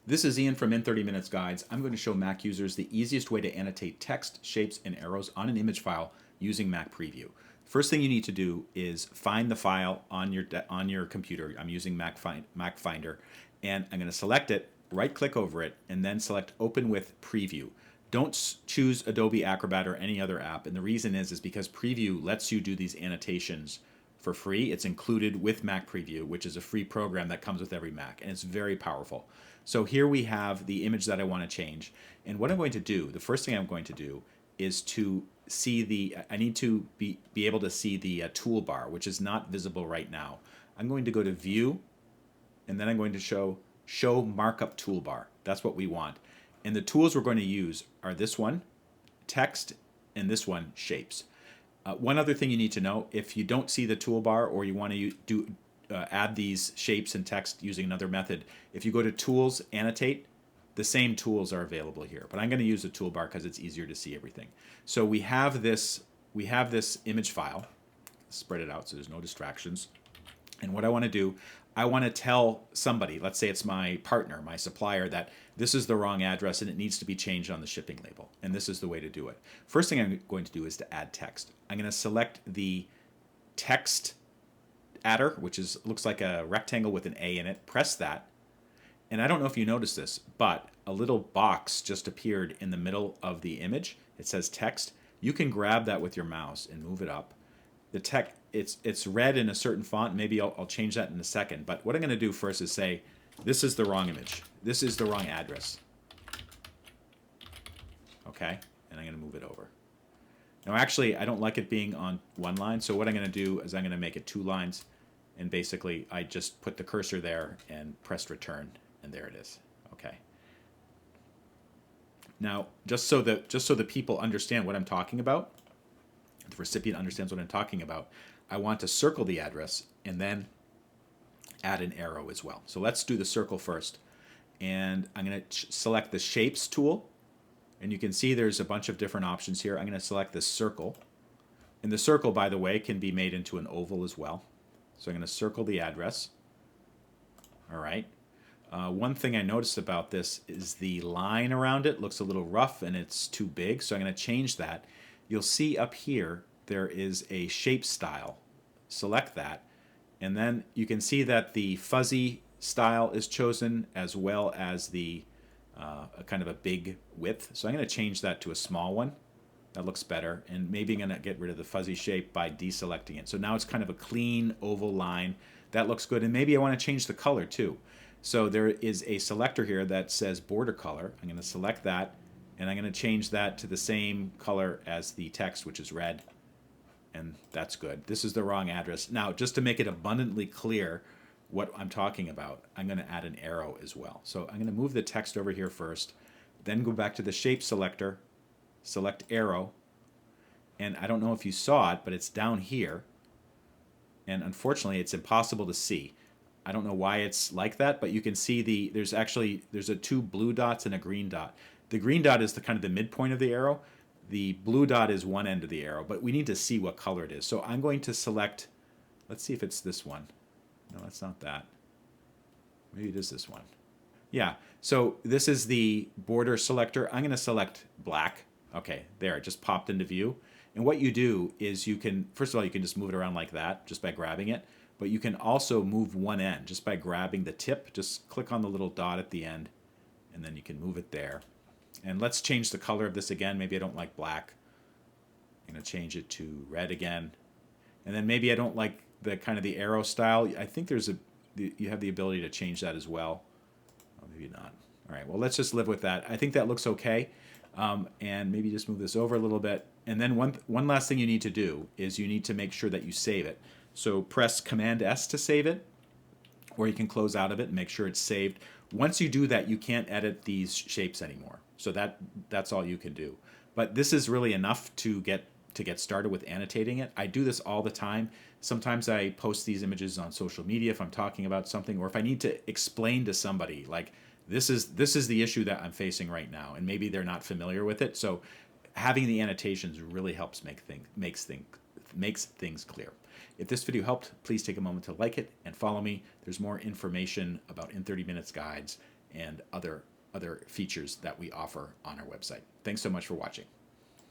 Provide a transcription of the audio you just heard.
This is Ian from In 30 Minutes Guides. I'm going to show Mac users the easiest way to annotate text, shapes, and arrows on an image file using Mac Preview. First thing you need to do is find the file on your computer. I'm using Mac Finder, and I'm going to select it, right-click over it, and then select Open with Preview. Don't choose Adobe Acrobat or any other app, and the reason is because Preview lets you do these annotations for free. It's included with Mac Preview, which is a free program that comes with every Mac, and it's very powerful. So here we have the image that I want to change. And what I'm going to do, the first thing I'm going to do is to see I need to be able to see the toolbar, which is not visible right now. I'm going to go to View, and then I'm going to Show Markup Toolbar. That's what we want. And the tools we're going to use are this one, Text, and this one, Shapes. One other thing you need to know, if you don't see the toolbar or you want to add these shapes and text using another method, if you go to Tools, Annotate, the same tools are available here. But I'm going to use the toolbar because it's easier to see everything. So we have this image file. Spread it out so there's no distractions. And what I want to do, I want to tell somebody, let's say it's my partner, my supplier, that this is the wrong address and it needs to be changed on the shipping label. And this is the way to do it. First thing I'm going to do is to add text. I'm going to select the text adder, which looks like a rectangle with an A in it. Press that. And I don't know if you noticed this, but a little box just appeared in the middle of the image. It says text. You can grab that with your mouse and move it up. The text, it's read in a certain font. Maybe I'll change that in a second. But what I'm going to do first is say, this is the wrong image. This is the wrong address. Okay, and I'm going to move it over. Now actually, I don't like it being on one line. So what I'm going to do is I'm going to make it 2 lines. And basically, I just put the cursor there and pressed return. And there it is. Okay. Now, just so the people understand what I'm talking about, the recipient understands what I'm talking about, I want to circle the address and then add an arrow as well. So let's do the circle first. And I'm going to select the Shapes tool. And you can see there's a bunch of different options here. I'm going to select this circle. And the circle, by the way, can be made into an oval as well. So I'm going to circle the address. All right. One thing I noticed about this is the line around it looks a little rough and it's too big, so I'm going to change that. You'll see up here there is a shape style. Select that, and then you can see that the fuzzy style is chosen as well as the kind of a big width. So I'm going to change that to a small one. That looks better, and maybe I'm going to get rid of the fuzzy shape by deselecting it. So now it's kind of a clean oval line. That looks good, and maybe I want to change the color too. So there is a selector here that says border color. I'm going to select that, and I'm going to change that to the same color as the text, which is red, and that's good. This is the wrong address. Now, just to make it abundantly clear what I'm talking about, I'm going to add an arrow as well. So I'm going to move the text over here first, then go back to the shape selector, select arrow, and I don't know if you saw it, but it's down here, and unfortunately it's impossible to see. I don't know why it's like that, but you can see there's a 2 blue dots and a green dot. The green dot is the kind of the midpoint of the arrow. The blue dot is one end of the arrow, but we need to see what color it is. So I'm going to select, let's see if it's this one. No, that's not that. Maybe it is this one. Yeah, so this is the border selector. I'm going to select black. Okay, there, it just popped into view. And what you do is you can, first of all, you can just move it around like that just by grabbing it. But you can also move one end just by grabbing the tip. Just click on the little dot at the end, and then you can move it there. And let's change the color of this again. Maybe I don't like black. I'm going to change it to red again. And then maybe I don't like the kind of the arrow style. I think you have the ability to change that as well. Oh, maybe not. All right, well, let's just live with that. I think that looks okay. And maybe just move this over a little bit. And then one last thing you need to do is you need to make sure that you save it. So press Command-S to save it, or you can close out of it and make sure it's saved. Once you do that, you can't edit these shapes anymore. So that's all you can do. But this is really enough to get started with annotating it. I do this all the time. Sometimes I post these images on social media if I'm talking about something, or if I need to explain to somebody, like, this is the issue that I'm facing right now, and maybe they're not familiar with it. So having the annotations really helps makes things clear. If this video helped, please take a moment to like it and follow me. There's more information about In 30 Minutes Guides and other features that we offer on our website. Thanks so much for watching.